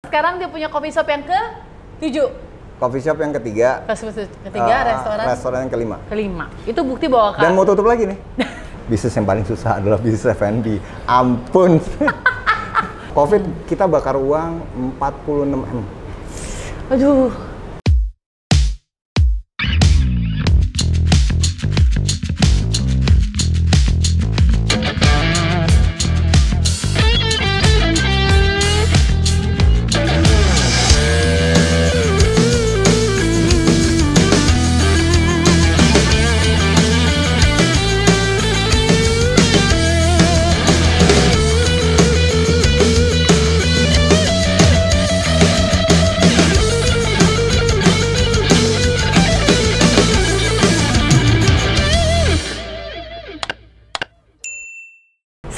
Sekarang dia punya coffee shop yang ke-7. Coffee shop yang ketiga. Ketiga, restoran yang kelima. Itu bukti bahwa Dan mau tutup lagi nih. Bisnis yang paling susah adalah bisnis F&B. Ampun. Covid kita bakar uang 46 M. Aduh.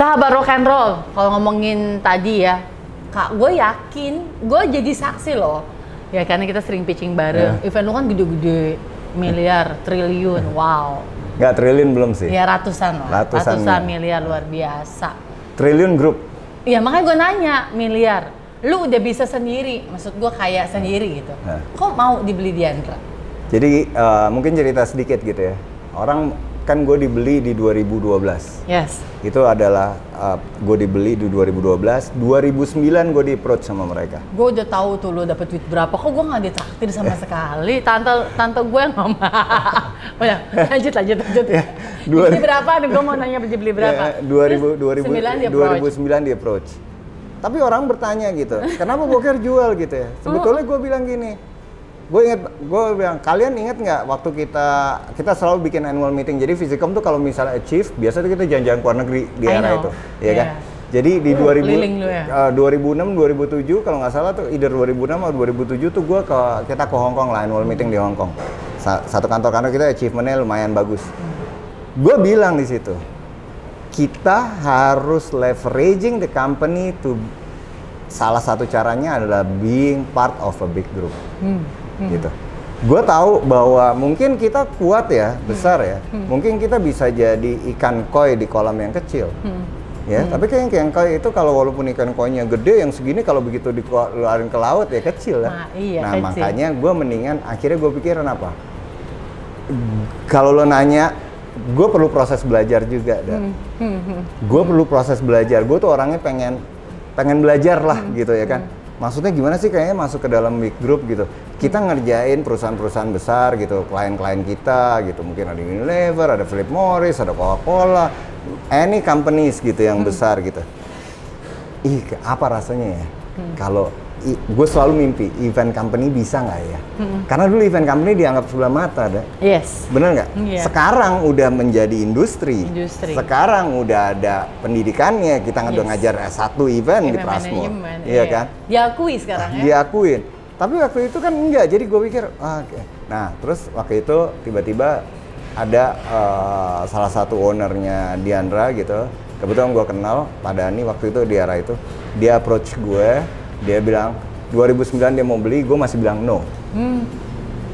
Sahabat rock and roll, kalau ngomongin tadi ya, Kak, gue yakin, gue jadi saksi loh. Ya karena kita sering pitching bareng, event lu kan gede-gede, miliar, triliun, wow. Nggak triliun belum sih? Ya ratusan lah, ratusan miliar, luar biasa. Triliun grup? Iya makanya gue nanya, miliar. Lu udah bisa sendiri, maksud gue kayak sendiri gitu. Kok mau dibeli Diandra? Jadi mungkin cerita sedikit gitu ya. Orang kan gue dibeli di 2012. Yes. Itu adalah gue dibeli di 2012. 2009 gue di-approach sama mereka. Gue udah tahu tuh lo dapet duit berapa. Kok gue nggak ditraktir sama sekali. Tante gue yang ngomong. Oh ya, lanjut. Ya, beli berapa nih? Gue mau nanya beli berapa. Ya, 2009 di-approach. Tapi orang bertanya gitu, kenapa Boker jual gitu ya? Sebetulnya gue bilang gini. Gue bilang, kalian inget nggak waktu kita selalu bikin annual meeting. Jadi Visicom tuh kalau misalnya achieve, biasa tuh kita jalan-jalan ke luar negeri di era itu, ya kan? Jadi di 2006, 2007 kalau nggak salah tuh, either 2006 atau 2007 tuh kita ke Hong Kong lah, annual meeting di Hong Kong. Satu kantor kita achievementnya lumayan bagus. Gue bilang di situ, kita harus leveraging the company to, salah satu caranya adalah being part of a big group. Gitu. Gue tahu bahwa mungkin kita kuat ya, besar ya. Mungkin kita bisa jadi ikan koi di kolam yang kecil. Ya, tapi kayak ikan koi itu kalau walaupun ikan koinya gede yang segini, kalau begitu dikeluarin ke laut ya kecil ya. Nah, kecil. Makanya gue mendingan akhirnya gue pikirin apa? Kalau lo nanya, gue perlu proses belajar juga, gue perlu proses belajar. Gue tuh orangnya pengen belajar lah gitu ya kan. Maksudnya gimana sih, kayaknya masuk ke dalam big group gitu. Kita ngerjain perusahaan-perusahaan besar gitu, klien-klien kita gitu. Mungkin ada Unilever, ada Philip Morris, ada Coca-Cola, any companies gitu yang besar gitu. Apa rasanya ya? Kalau gue selalu mimpi, event company bisa nggak ya? Karena dulu event company dianggap sebelah mata, ada. Yes. Bener nggak? Yeah. Sekarang udah menjadi industri. Sekarang udah ada pendidikannya. Kita udah ngajar S1 event di Prasmo. Iya kan? Diakui sekarang ya? Diakuin. Tapi waktu itu kan enggak. Jadi gue pikir, okay. Nah terus waktu itu tiba-tiba ada salah satu ownernya Diandra gitu. Kebetulan gue kenal Pak Dhani waktu itu di era itu. Dia approach gue. Dia bilang 2009 dia mau beli, gue masih bilang no.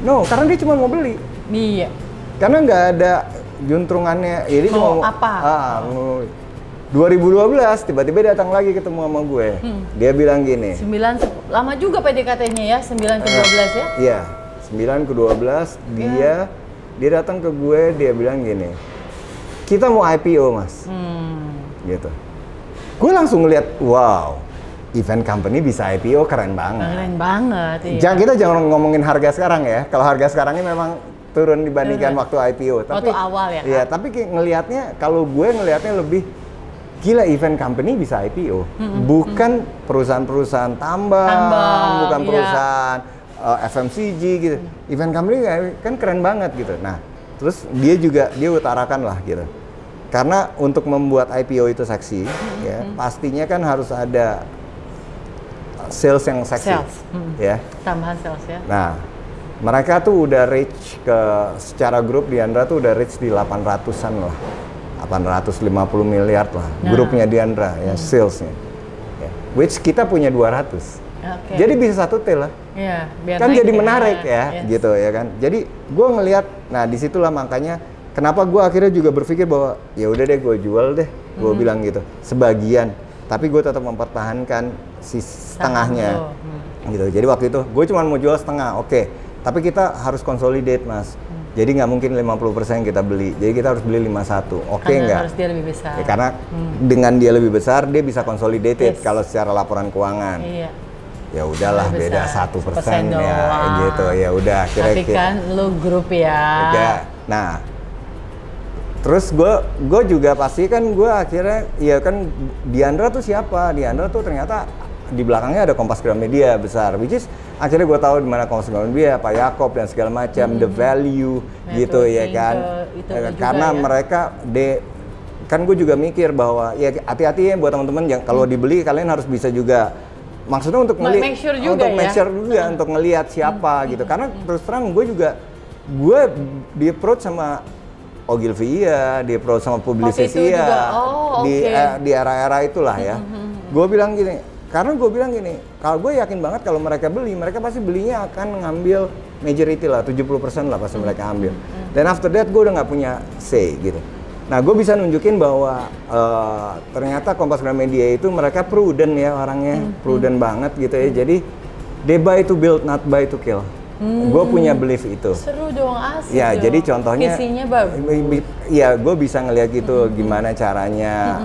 No, karena dia cuma mau beli. Iya. Karena nggak ada juntrungannya. Jadi mau cuma apa? 2012 tiba-tiba datang lagi ketemu sama gue. Dia bilang gini. 9 lama juga PDKT-nya ya, 9 ke 12 ya? Iya, 9 ke 12 dia datang ke gue, dia bilang gini. Kita mau IPO, Mas. Gitu. Gue langsung ngeliat, wow. Event company bisa IPO, keren banget. Keren banget, iya. Kita jangan ngomongin harga sekarang ya. Kalau harga sekarangnya memang turun dibandingkan waktu IPO. Waktu awal ya, iya, tapi ngelihatnya, kalau gue ngelihatnya lebih, gila event company bisa IPO. Bukan perusahaan-perusahaan tambang, bukan perusahaan FMCG gitu. Event company kan keren banget gitu. Nah, terus dia utarakan lah gitu. Karena untuk membuat IPO itu seksi, ya pastinya kan harus ada sales yang seksi, ya. Tambahan sales ya. Nah, mereka tuh udah reach secara grup Diandra tuh udah reach di 800-an lah, 850 miliar lah, grupnya Diandra ya, salesnya. Ya. Which kita punya 200. Jadi bisa 1 T lah. Iya, kan jadi menarik ya, gitu ya kan. Jadi gue ngelihat, nah disitulah makanya kenapa gue akhirnya juga berpikir bahwa ya udah deh gue jual deh, gue bilang gitu, sebagian. tapi gue tetap mempertahankan si setengahnya. Gitu. Jadi waktu itu gue cuma mau jual setengah, oke. Tapi kita harus consolidate, Mas. Jadi nggak mungkin 50% kita beli. Jadi kita harus beli 51. Oke nggak? Harus dia lebih besar. Ya, karena dengan dia lebih besar, dia bisa consolidated kalau secara laporan keuangan. Iya. Ya udahlah, beda 1% ya, gitu. Ya udah, Tapi kan lu grup ya. Ya. Nah, terus gue juga pasti kan gue akhirnya, ya kan Diandra tuh siapa? Diandra tuh ternyata di belakangnya ada Kompas Gramedia besar, which is akhirnya gue tahu di mana Kompas Gramedia, Pak Yakob dan segala macam, the value gitu ya kan. Karena ya. Mereka kan gue juga mikir bahwa ya hati-hati ya buat teman-teman yang kalau dibeli kalian harus bisa juga, maksudnya untuk make sure juga untuk ngelihat siapa gitu. Karena terus terang gue di approach sama Ogilvy iya, di approach sama Publicis iya, di era-era itulah ya. Gue bilang gini, kalau gue yakin banget kalau mereka beli, mereka pasti belinya akan ngambil majority lah, 70% lah pasti mereka ambil. Dan after that gue udah nggak punya say gitu. Nah, gue bisa nunjukin bahwa ternyata Kompas Gramedia itu mereka prudent ya orangnya, prudent banget gitu ya. Jadi they buy to build, not buy to kill. Gue punya belief itu. Seru dong, asik. Ya, dong. jadi contohnya, visinya bagus. Ya, gue bisa ngeliat gitu gimana caranya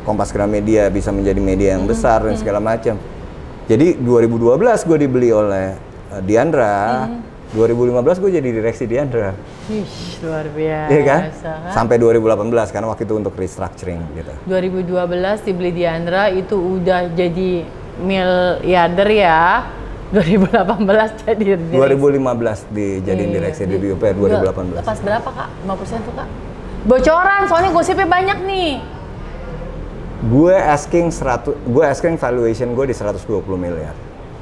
Kompas Gramedia bisa menjadi media yang besar dan segala macam. Jadi 2012 gue dibeli oleh Diandra. 2015 gue jadi direksi Diandra. Ih, luar biasa. Iya kan? Sampai 2018 karena waktu itu untuk restructuring gitu. 2012 dibeli Diandra itu udah jadi miliarder ya. 2018 jadi direksi. 2015 dijadiin direksi di UPR 2018. Pas berapa Kak? 5% tuh Kak? Bocoran, soalnya gosipnya banyak nih. Gue asking valuation gue di 120 miliar.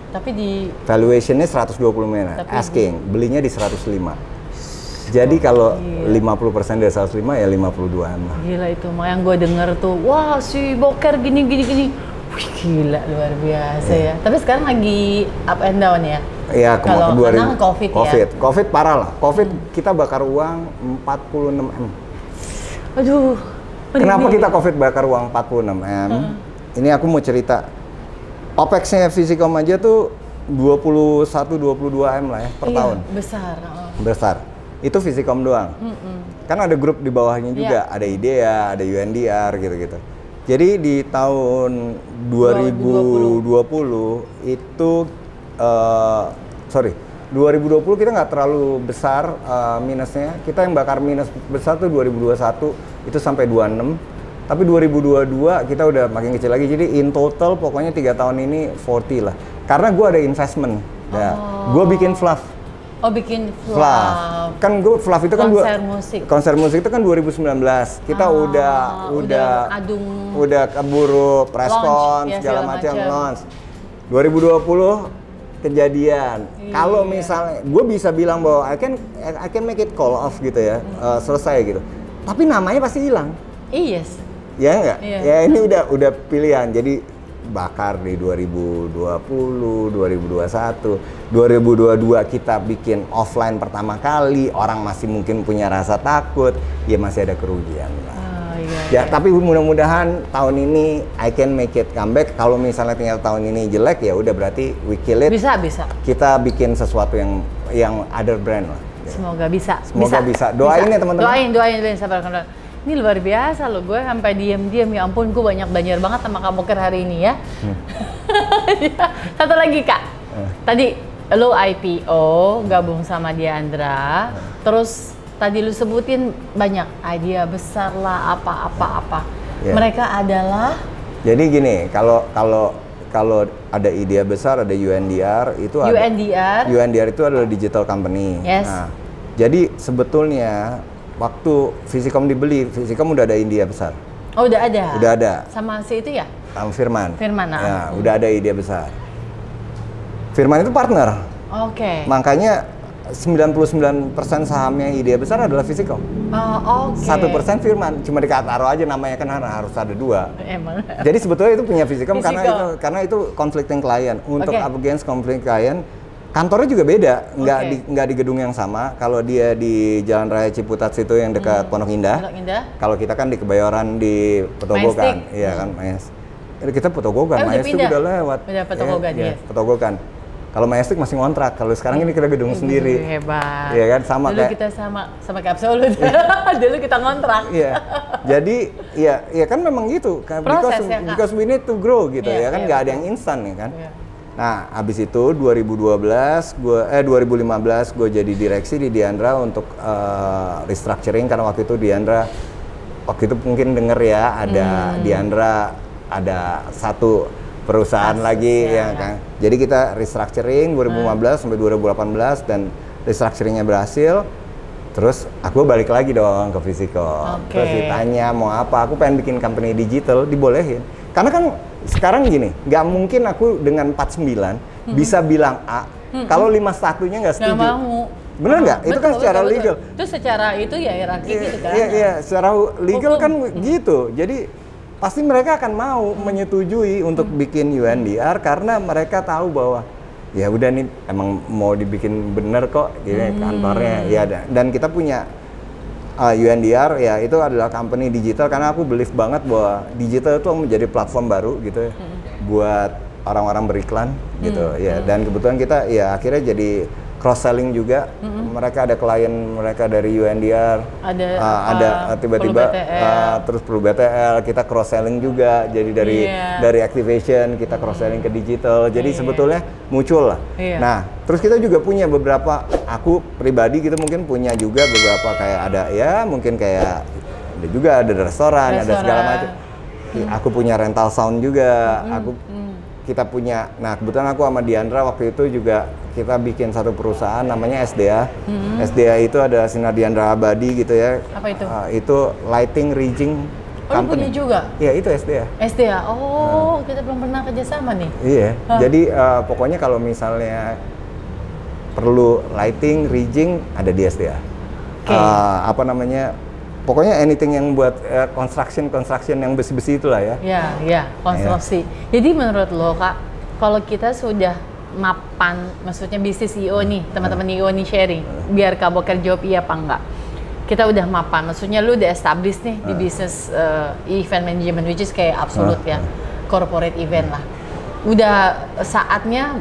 Tapi di valuationnya 120 miliar, asking, belinya di 105. Jadi kalau 50% dari 105 ya 52-an lah. Gila itu, yang gue denger tuh, wah si Boker gini. Wih, gila, luar biasa ya. Tapi sekarang lagi up and down ya? Iya, kalau karena COVID ya? COVID parah lah. COVID kita bakar uang 46 M. Aduh. Kenapa kita COVID bakar uang 46 M? Ini aku mau cerita. OPEX-nya Visicom aja tuh 21-22 M lah ya per tahun. Besar. Itu Visicom doang. Kan ada grup di bawahnya juga, ada IDEA, ada UNDR gitu-gitu. Jadi di tahun 2020 itu 2020 kita nggak terlalu besar minusnya. Kita yang bakar minus besar tuh 2021 itu sampai 26. Tapi 2022 kita udah makin kecil lagi. Jadi in total pokoknya 3 tahun ini 40 lah. Karena gue ada investment. Ya. Gue bikin Fluff. Oh, bikin Fluff. Kan gue Fluff itu kan konser musik itu kan 2019. Kita udah keburu preskon segala macam launch. 2020 kejadian. Kalau misalnya gue bisa bilang bahwa I can make it call off gitu ya, selesai gitu. Tapi namanya pasti hilang. Iya. Ya enggak? Iya. Ya ini udah pilihan. Jadi bakar di 2020, 2021, 2022 kita bikin offline pertama kali, orang masih mungkin punya rasa takut, ya masih ada kerugian lah. Ya, tapi mudah-mudahan tahun ini I can make it comeback. Kalau misalnya tinggal tahun ini jelek ya udah berarti we kill it. Bisa. Kita bikin sesuatu yang other brand lah. Semoga bisa. Doain ya teman-teman. Doain sabar. Ini luar biasa loh, gue sampai diam-diam, ya ampun gue banyak belajar banget sama Kak Boker hari ini ya. Satu lagi Kak, tadi lo IPO gabung sama Diandra, terus tadi lu sebutin banyak idea besar lah apa. Mereka adalah? Jadi gini, kalau ada ide besar, ada UNDR itu UNDR itu adalah digital company. Yes. Nah, jadi sebetulnya waktu Visicom dibeli, Visicom udah ada idea besar. Oh, udah ada? Udah ada. Sama si itu ya? Sama Firman. Ya, udah ada idea besar. Firman itu partner. Oke. Makanya 99% sahamnya idea besar adalah Visicom. Oh, oke. 1% Firman, cuma taruh aja namanya kan harus ada 2. Emang. Jadi sebetulnya itu punya Visicom karena itu conflicting client. Untuk against conflicting client, kantornya juga beda, nggak di gedung yang sama. Kalau dia di Jalan Raya Ciputat situ yang dekat Pondok Indah. Kalau kita kan di Kebayoran di Petobo kan, iya kan, Mas. kita Petogogan, Majestic udah lewat. Udah Petogogan, ya. Petogogan. Kalau Majestic masih ngontrak, kalau sekarang ini kita gedung sendiri. Hebat. Iya kan, sama dulu kayak kita sama kayak Absolut. Dulu kita ngontrak. Iya. Jadi ya kan memang gitu. Proses, because we need to grow gitu ya kan, nggak ada yang instan ya kan. Nah, habis itu 2015 gue jadi direksi di Diandra untuk restructuring, karena waktu itu Diandra mungkin denger ya, ada Diandra ada satu perusahaan lagi ya kan. Jadi kita restructuring 2015 sampai 2018 dan restructuringnya berhasil. Terus aku balik lagi dong ke Visico. Terus ditanya mau apa, aku pengen bikin company digital, dibolehin. Karena kan sekarang gini, nggak mungkin aku dengan 49 bisa bilang A kalau 51-nya nggak setuju. Nggak mau. Bener nggak? Itu kan secara legal. Itu secara itu ya hierarki gitu kan? Iya, secara legal kan gitu. Jadi pasti mereka akan mau menyetujui untuk bikin UNDR karena mereka tahu bahwa ya udah nih emang mau dibikin bener kok gini kantornya. Ya, dan kita punya UNDR ya itu adalah company digital, karena aku believe banget bahwa digital itu menjadi platform baru gitu ya buat orang-orang beriklan gitu ya. Dan kebetulan kita ya akhirnya jadi cross selling juga. Mereka ada klien mereka dari UNDR, ada tiba-tiba terus perlu BTL, kita cross selling juga. Jadi dari activation kita cross selling ke digital. Jadi sebetulnya muncul lah. Nah, terus kita juga punya beberapa, aku pribadi gitu mungkin punya juga beberapa kayak ada ya mungkin kayak ada juga ada restoran, ada segala macam. Aku punya rental sound juga. Kita punya, nah kebetulan aku sama Diandra waktu itu juga kita bikin satu perusahaan namanya SDA. SDA itu ada Sinar Diandra Abadi gitu ya. Apa itu? Itu Lighting Rigging Company. Punya juga? Iya, itu SDA. SDA, kita belum pernah kerjasama nih. Iya, jadi pokoknya kalau misalnya perlu lighting, rigging, ada di SDA. Apa namanya, pokoknya anything yang buat construction yang besi-besi itulah ya. Iya, konstruksi. Jadi menurut lo Kak, kalau kita sudah mapan, maksudnya bisnis IO nih, teman-teman IO nih sharing, biar Kak Boker jawab iya apa enggak. Kita udah mapan, maksudnya lu udah established nih di bisnis event management, which is kayak Absolut ya, corporate event lah. Udah saatnya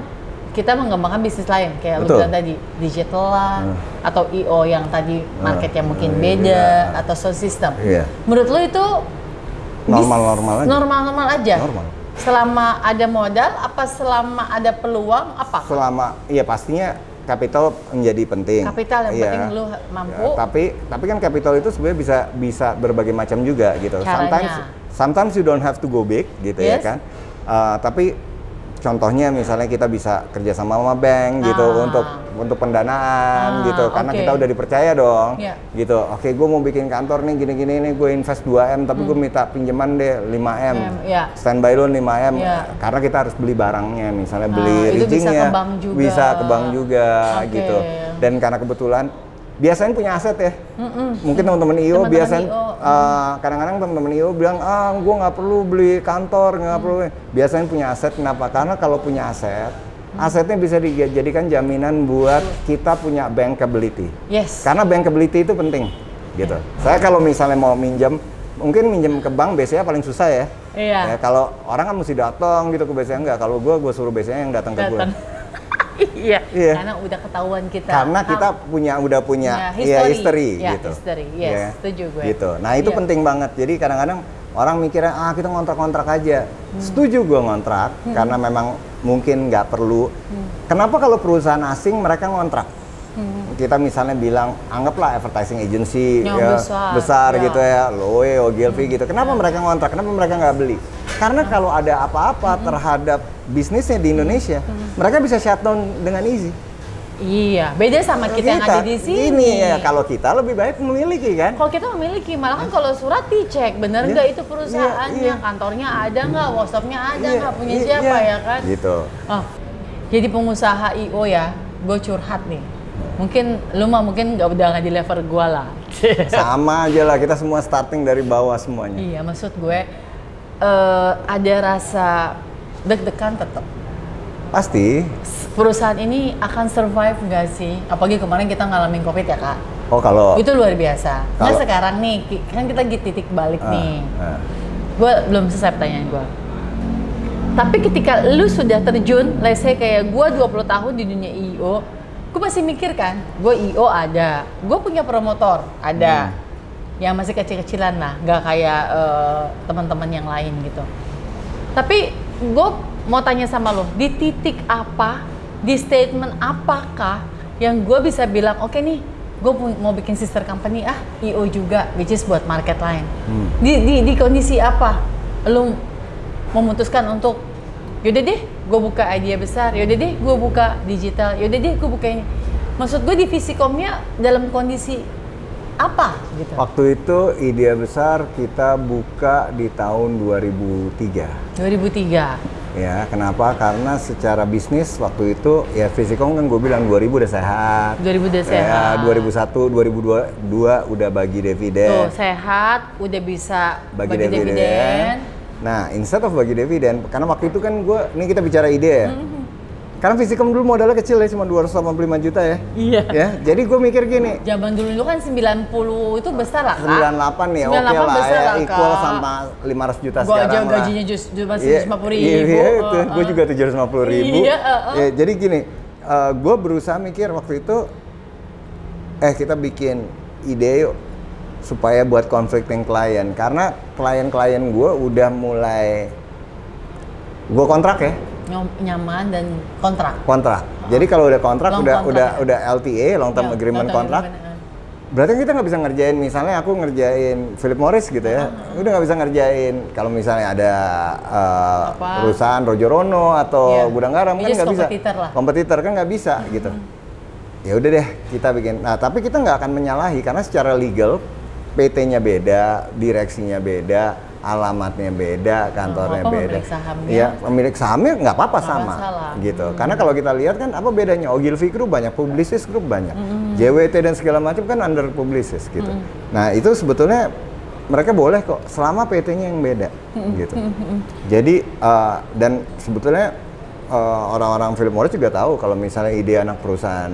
kita mengembangkan bisnis lain kayak lu bilang tadi digital lah atau IO yang tadi marketnya mungkin beda atau sound system. Menurut lu itu normal-normal aja? Normal. Selama ada modal apa selama ada peluang apa? Selama ya pastinya kapital menjadi penting. Kapital yang penting lu mampu. Tapi kan kapital itu sebenarnya bisa berbagai macam juga gitu. Sometimes you don't have to go big gitu ya kan. Tapi contohnya misalnya kita bisa kerjasama sama bank gitu untuk pendanaan gitu, karena kita udah dipercaya dong gitu. Oke, gue mau bikin kantor nih gini-gini nih, gue invest 2M tapi gue minta pinjaman deh 5M, standby loan 5M karena kita harus beli barangnya, misalnya beli riggingnya bisa ke bank juga gitu. Dan karena kebetulan biasanya punya aset ya. Mungkin teman-teman IO biasanya kadang-kadang teman-teman IO bilang gue nggak perlu beli kantor, nggak perlu. Biasanya punya aset. Kenapa? Karena kalau punya aset, asetnya bisa dijadikan jaminan buat kita punya bankability. Karena bankability itu penting gitu. Saya kalau misalnya mau minjem, mungkin minjem ke bank biasanya paling susah ya. Ya kalau orang kan mesti datang gitu ke BCA, enggak. Kalau gue suruh BCA yang datang ke gue. Iya, karena udah ketahuan kita. Karena kita udah punya history gitu. Setuju gue. Gitu. Nah itu penting banget. Jadi kadang-kadang orang mikirnya kita ngontrak-ngontrak aja. Setuju gue ngontrak karena memang mungkin nggak perlu. Kenapa kalau perusahaan asing mereka ngontrak? Kita misalnya bilang anggaplah advertising agency yang besar gitu ya, Loe, Ogilvy gitu. Kenapa mereka ngontrak? Kenapa mereka nggak beli? Karena kalau ada apa-apa terhadap bisnisnya di Indonesia, mereka bisa shutdown dengan easy. Iya, beda sama kita yang ada di sini. Ini ya, kalau kita lebih baik memiliki kan? Kalau kita memiliki, malah kan kalau surat dicek, bener nggak itu perusahaannya, kantornya ada nggak, workshopnya ada nggak, punya siapa ya kan? Gitu. Jadi pengusaha IO ya, gue curhat nih. Mungkin lu mah mungkin nggak di level gue lah. Sama aja lah, kita semua starting dari bawah semuanya. Iya, maksud gue ada rasa deg-degan tetap. Pasti. Perusahaan ini akan survive nggak sih? Apalagi kemarin kita ngalamin COVID ya Kak. Kalau itu luar biasa. Nah sekarang nih, kan kita titik balik nih. Gue belum selesai pertanyaan gue. Tapi ketika lu sudah terjun, let's say kayak gue 20 tahun di dunia IO, gue masih mikir kan, gue IO ada, gue punya promotor ada, yang masih kecil-kecilan lah, nggak kayak teman-teman yang lain gitu. Tapi gue mau tanya sama lo, di titik apa, di statement apakah yang gue bisa bilang, oke nih, gue mau bikin sister company, IO juga, which is buat market lain. Di kondisi apa lo memutuskan untuk yaudah deh gue buka idea besar, yaudah deh gue buka digital, yaudah deh gue buka ini. Maksud gue di Visikomnya dalam kondisi apa gitu? Waktu itu ide besar kita buka di tahun 2003. 2003. Ya, kenapa? Karena secara bisnis waktu itu ya Visikom kan gue bilang 2000 udah sehat. 2000 udah sehat. 2001, 2002 udah bagi dividen. Tuh, sehat, udah bisa bagi dividen. Nah, instead of bagi dividen, karena waktu itu kan ini kita bicara ide ya. Karena Visikom dulu modalnya kecil ya, cuma 285 juta ya. Iya. Ya, jadi gue mikir gini. Zaman dulu kan 90 itu besar lah, Kak. 98 ya, oke lah ya, equal sama 500 juta gua sekarang aja lah. gajinya masih 750 ribu. Iya, itu. Gue juga 750 ribu. Iya, Ya, jadi gini, gue berusaha mikir waktu itu, kita bikin ide yuk, supaya buat conflicting klien. Karena klien-klien gue udah mulai, gue kontrak ya. Nyaman dan kontrak. Jadi kalau udah kontrak udah LTA, long term Ya, agreement kontrak. Berarti kita nggak bisa ngerjain, misalnya aku ngerjain Philip Morris gitu ya, udah nggak bisa ngerjain. Kalau misalnya ada perusahaan Rojo Rono atau Gudang Garam kan nggak bisa. Kompetitor kan nggak bisa gitu. Ya udah deh kita bikin. Nah tapi kita nggak akan menyalahi karena secara legal PT-nya beda, direksinya beda, alamatnya beda, kantornya beda. Iya, pemilik sahamnya nggak apa-apa sama, gitu. Karena kalau kita lihat kan apa bedanya? Ogilvy Group banyak, Publicis Group banyak, JWT dan segala macam kan under Publicis gitu. Nah itu sebetulnya mereka boleh kok, selama PT-nya yang beda, gitu. Jadi dan sebetulnya orang-orang Philip Morris juga tahu kalau misalnya ide anak perusahaan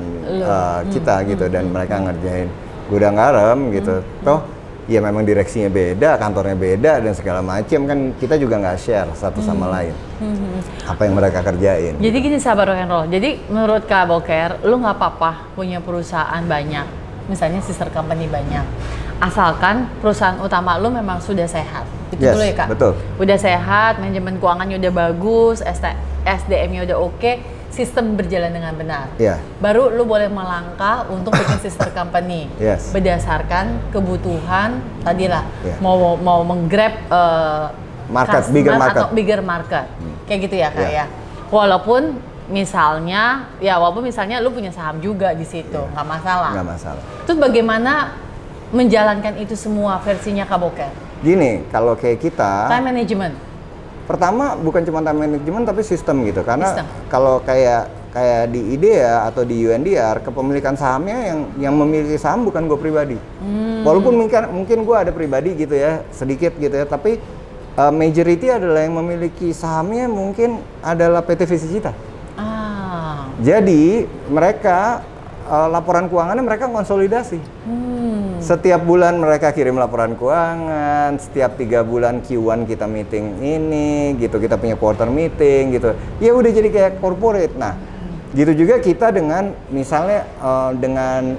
kita gitu dan mereka ngerjain Gudang Garam gitu, toh ya memang direksinya beda, kantornya beda dan segala macam kan kita juga nggak share satu sama lain apa yang mereka kerjain. Jadi gini sahabat rock and roll, jadi menurut Kak Boker, lu nggak apa-apa punya perusahaan banyak, misalnya sister company banyak, asalkan perusahaan utama lu memang sudah sehat. Itu dulu ya Kak? Betul. Udah sehat, manajemen keuangannya udah bagus, SDM-nya udah oke, sistem berjalan dengan benar. Baru lu boleh melangkah untuk bikin sister company. Berdasarkan kebutuhan tadilah. Mau menggrab market, bigger market. Atau bigger market. Kayak gitu ya Kak ya. Walaupun misalnya lu punya saham juga di situ, nggak masalah. Nggak masalah. Terus bagaimana menjalankan itu semua versinya Kak Boker? Gini, kalau kayak kita time management. Pertama bukan cuma time management tapi sistem gitu. Karena kalau kayak di IDEA atau di UNDR, kepemilikan sahamnya yang memiliki saham bukan gue pribadi. Walaupun mungkin gue ada pribadi gitu ya, sedikit gitu ya, tapi majority adalah yang memiliki sahamnya mungkin adalah PT Visicita. Jadi mereka laporan keuangannya mereka konsolidasi. Setiap bulan mereka kirim laporan keuangan, setiap 3 bulan Q1 kita meeting ini, gitu, kita punya quarter meeting, gitu. Ya udah jadi kayak corporate. Nah, gitu juga kita dengan misalnya dengan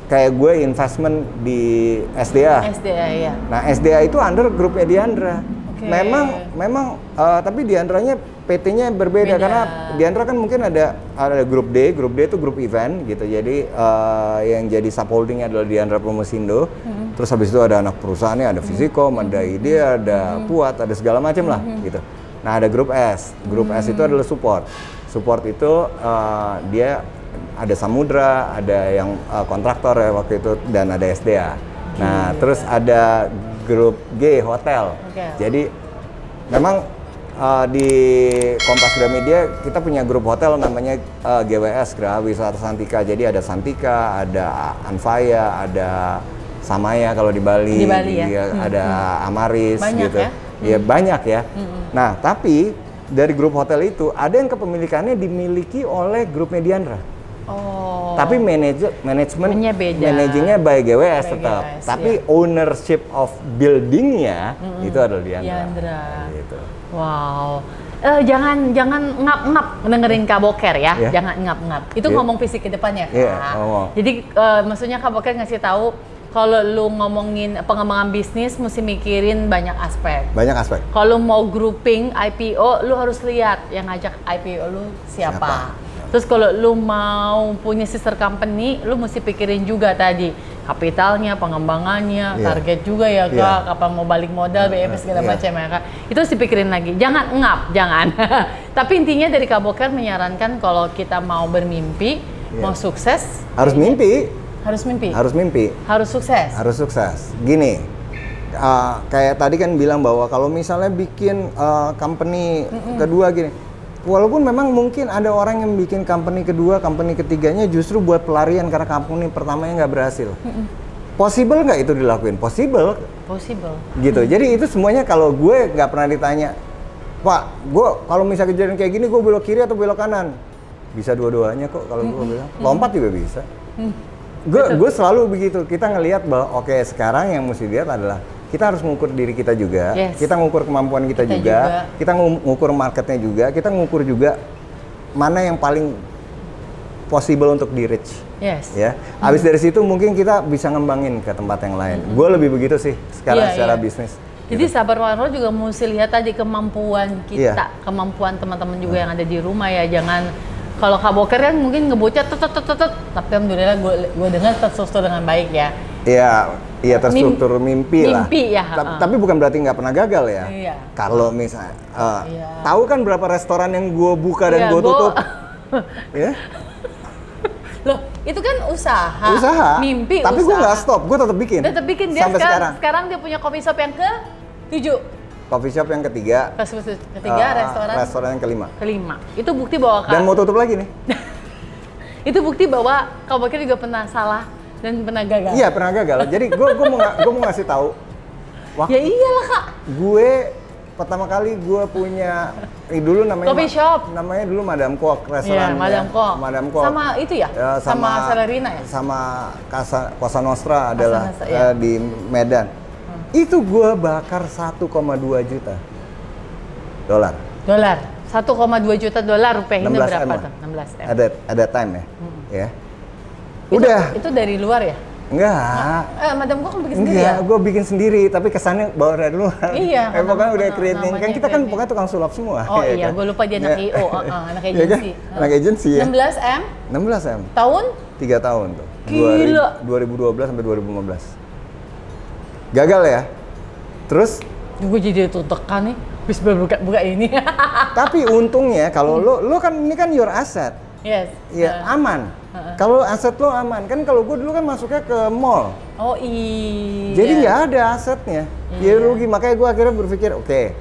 kayak gue investment di SDA. SDA ya. Nah, SDA itu under grupnya Diandra. Memang tapi Diandranya PT-nya berbeda karena Diandra kan mungkin ada grup D itu grup event gitu. Jadi yang jadi subholdingnya adalah Diandra Promosindo. Terus habis itu ada anak perusahaannya, ada Visikom, ada IDEA, ada Puat, ada segala macam lah gitu. Nah, ada grup S. Grup S itu adalah support. Support itu dia ada Samudra, ada yang kontraktor ya waktu itu dan ada SDA. Nah, terus ada grup G hotel. Jadi memang di Kompas Gramedia kita punya grup hotel namanya GWS, Geraha Wisata Santika. Jadi ada Santika, ada Anfaya, ada Samaya kalau di Bali, ada Amaris banyak gitu. Ya banyak ya. Nah, tapi dari grup hotel itu ada yang kepemilikannya dimiliki oleh grupnya Diandra. Tapi manajemennya beda. Managingnya by GWS tetap. Tapi ownership of buildingnya itu adalah Diandra. Gitu. Wow. Jangan ngap-ngap dengerin Kak Boker ya, jangan ngap-ngap. Itu ngomong fisik ke depannya, Kak. Jadi maksudnya Kak Boker ngasih tahu kalau lu ngomongin pengembangan bisnis mesti mikirin banyak aspek. Banyak aspek. Kalau mau grouping IPO, lu harus lihat yang ngajak IPO lu siapa. Terus kalau lu mau punya sister company, lu mesti pikirin juga tadi kapitalnya, pengembangannya, target juga ya Kak, kapan mau balik modal, BM segala macam ya Kak. Itu harus dipikirin lagi. Jangan ngap, jangan. Tapi intinya dari Kak Boker menyarankan kalau kita mau bermimpi, mau sukses, harus mimpi. Harus mimpi. Harus mimpi. Harus sukses. Harus sukses. Gini, kayak tadi kan bilang bahwa kalau misalnya bikin company kedua gini, walaupun memang mungkin ada orang yang bikin company kedua, company ketiganya justru buat pelarian karena company pertamanya nggak berhasil. Possible nggak itu dilakuin? Possible. Possible. Gitu. Jadi itu semuanya kalau gue nggak pernah ditanya, Pak, gue kalau misalnya kejadian kayak gini, gue belok kiri atau belok kanan? Bisa dua-duanya kok kalau gue bilang. Lompat juga bisa. Gue selalu begitu. Kita ngelihat bahwa oke, sekarang yang mesti lihat adalah kita harus mengukur diri kita juga, kita mengukur kemampuan kita juga, kita mengukur marketnya juga, kita mengukur juga mana yang paling possible untuk di reach. Ya, habis dari situ mungkin kita bisa ngembangin ke tempat yang lain. Gue lebih begitu sih sekarang secara bisnis. Jadi sahabat rock gue juga mesti lihat tadi kemampuan kita, kemampuan teman-teman juga yang ada di rumah ya. Jangan kalau Kak Boker kan mungkin ngebocet tapi alhamdulillah gue dengar terstruktur dengan baik ya. Iya terstruktur mimpi lah. Mimpi ya. Tapi bukan berarti nggak pernah gagal ya. Kalau misalnya, tahu kan berapa restoran yang gue buka dan gue tutup? Loh, itu kan usaha. Mimpi. Tapi gue nggak stop, gue tetap bikin. Dia sampai sekarang dia punya coffee shop yang ke-7. Coffee shop yang ketiga. Restoran yang kelima. Itu bukti bahwa dan mau tutup lagi nih. Itu bukti bahwa Kak Boker juga pernah salah dan pernah gagal. Iya, pernah gagal. Jadi gue mau ngasih tahu. Ya iyalah Kak. Gue pertama kali gue punya dulu namanya coffee shop. Namanya dulu Madam Kok, restoran. Madam Kok. Sama itu ya? Sama Salerina ya? Sama Cosa Nostra adalah di Medan. Itu gue bakar 1,2 juta dolar. 1,2 juta dolar, rupiahnya berapa tuh? 16 M. Ada time ya. Udah. Itu dari luar ya? Enggak. Madam Kok bikin sendiri ya? Gue bikin sendiri, tapi kesannya bawa dari luar. Iya. Pokoknya udah creating. Kan kita kan pokoknya tukang sulap semua. Oh iya, gue lupa dia anak IO, anak agensi. Anak agensi ya. 16 M? 16 M. Tahun? 3 tahun tuh. Gila. 2012 sampai 2015. Gagal ya. Terus gue jadi tekan nih, bis buka ini. Tapi untungnya kalau lo kan ini kan your asset. Yes. Ya aman. Kalau aset lo aman. Kan kalau gue dulu kan masuknya ke mall. Oh iya. Jadi nggak ada asetnya. Ya rugi. Makanya gue akhirnya berpikir oke.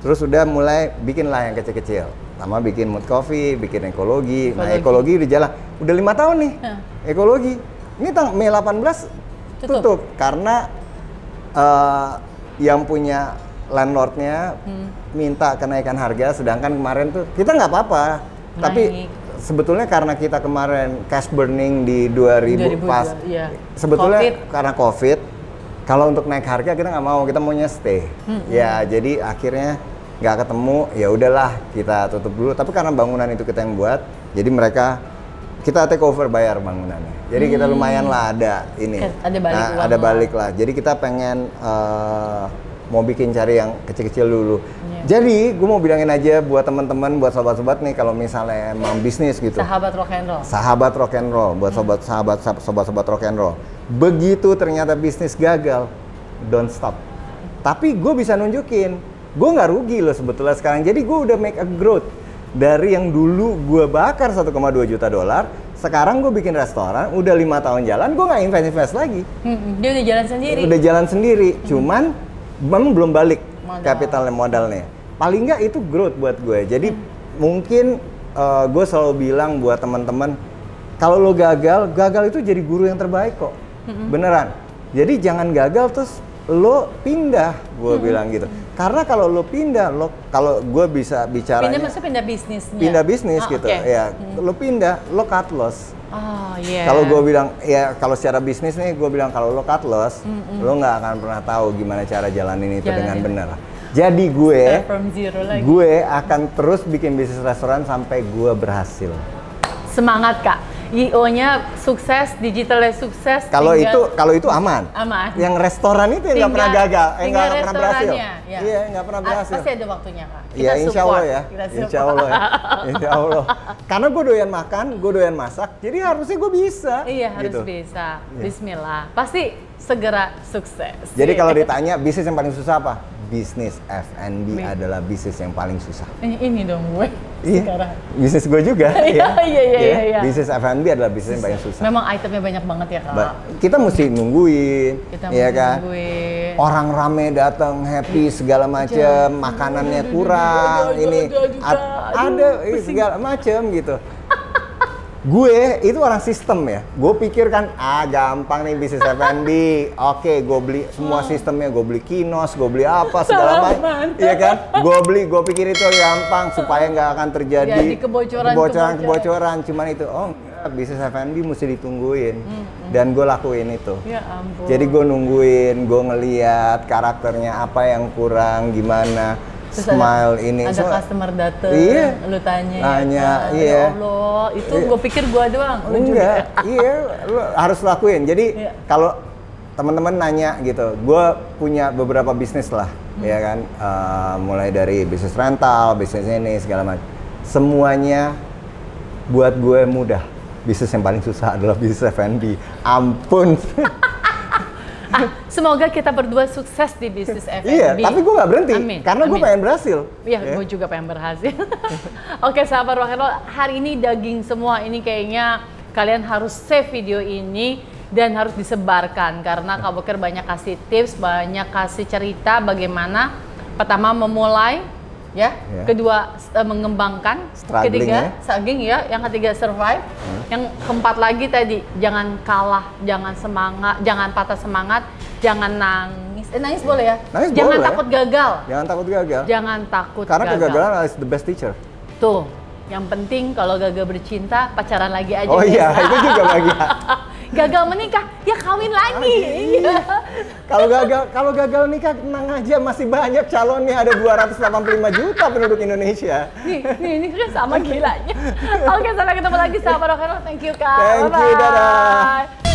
Terus udah mulai bikin lah yang kecil-kecil. Sama bikin Mood Coffee, bikin ekologi. Nah ekologi udah jalan. Udah 5 tahun nih. Ekologi. Ini Mei 18 tutup. Karena yang punya landlordnya minta kenaikan harga, sedangkan kemarin tuh kita nggak apa-apa. Tapi sebetulnya karena kita kemarin cash burning di 2000 pas, sebetulnya COVID. Karena COVID, kalau untuk naik harga kita nggak mau, kita maunya stay. Ya jadi akhirnya nggak ketemu, ya udahlah kita tutup dulu. Tapi karena bangunan itu kita yang buat, jadi kita take over bayar bangunannya. Jadi kita lumayan lah ada ini. Ada balik lah. Jadi kita pengen mau bikin cari yang kecil-kecil dulu. Jadi gue mau bilangin aja buat teman-teman, buat sobat-sobat nih kalau misalnya emang bisnis gitu. Sahabat rock and roll. Sahabat rock and roll, buat sobat-sobat rock and roll. Begitu ternyata bisnis gagal, don't stop. Tapi gue bisa nunjukin, gue nggak rugi loh sebetulnya sekarang. Jadi gue udah make a growth. Dari yang dulu gue bakar 1,2 juta dolar, sekarang gue bikin restoran, udah 5 tahun jalan, gue nggak invest lagi. Dia udah jalan sendiri. Udah jalan sendiri, cuman memang belum balik capital modalnya. Paling nggak itu growth buat gue. Jadi mungkin gue selalu bilang buat teman-teman, kalau lo gagal itu jadi guru yang terbaik kok. Beneran. Jadi jangan gagal terus lo pindah, gue bilang gitu. Karena kalau lo pindah, kalau gue bisa bicara maksudnya pindah bisnisnya. Pindah bisnis gitu, ya. Lo pindah, lo cut loss. Oh iya. Kalau gue bilang, ya kalau secara bisnis nih, gue bilang kalau lo cut loss, lo nggak akan pernah tahu gimana cara jalanin itu dengan benar. Jadi from zero lagi. gue akan terus bikin bisnis restoran sampai gue berhasil. Semangat Kak. IO-nya sukses, digitalnya sukses. Kalau itu aman. Aman. Yang restoran itu yang nggak pernah gagal, nggak pernah berhasil. Ya. Iya, nggak pernah berhasil. Pasti ada waktunya Kak. Iya, insya Allah ya. Insya Allah ya. Insya Allah. Karena gue doyan makan, gue doyan masak, jadi harusnya gue bisa. Iya, harus gitu. bisa. Bismillah. Pasti segera sukses. Jadi kalau ditanya bisnis yang paling susah apa? Bisnis F&B adalah bisnis yang paling susah. Ini dong gue sekarang. Bisnis gue juga. Iya. Bisnis F&B adalah bisnis yang paling susah. Memang itemnya banyak banget ya Kak. Kita mesti nungguin, kan? Orang rame datang happy segala macam, makanannya kurang, ada segala macam gitu. Gue itu orang sistem ya. Gue pikir kan, gampang nih bisnis F&B. Oke, gue beli semua sistemnya. Gue beli kinos, gue beli apa segala macam. Iya kan? Gue pikir itu gampang supaya nggak akan terjadi kebocoran. Cuman itu, bisnis F&B mesti ditungguin. Dan gue lakuin itu. Ya ampun. Jadi gue nungguin, gue ngeliat karakternya apa yang kurang, gimana. Terus Smile ini ada customer dateng, lu tanya iya. Ya Allah, itu gue pikir gue doang, lu enggak, lu harus lakuin. Jadi kalau teman-teman nanya gitu, gue punya beberapa bisnis lah, ya kan, mulai dari bisnis rental, bisnis ini segala macam, semuanya buat gue mudah. Bisnis yang paling susah adalah bisnis F&B. Ampun. Semoga kita berdua sukses di bisnis F&B. Iya, tapi gue nggak berhenti, karena gue pengen berhasil. Iya, gue juga pengen berhasil. Oke, sahabat rock and roll, hari ini daging semua. Ini kayaknya kalian harus save video ini dan harus disebarkan karena Kak Boker banyak kasih tips, banyak kasih cerita bagaimana pertama memulai, kedua mengembangkan, ketiga struggling yang ketiga survive, yang keempat lagi tadi jangan kalah, jangan semangat, jangan patah semangat, jangan nangis. Nangis boleh ya? Nangis jangan boleh. takut gagal. Jangan takut gagal. Jangan takut karena gagal. kegagalan is the best teacher. Tuh, yang penting kalau gagal bercinta pacaran lagi aja. Oh iya, itu juga bagian. Gagal menikah, ya kawin lagi. Kalau gagal nikah, tenang aja, masih banyak calonnya, ada 285 juta penduduk Indonesia. Ini kan sama gilanya. Oke, sampai ketemu lagi sahabat rock and roll. Thank you Kak. Thank you, dadah.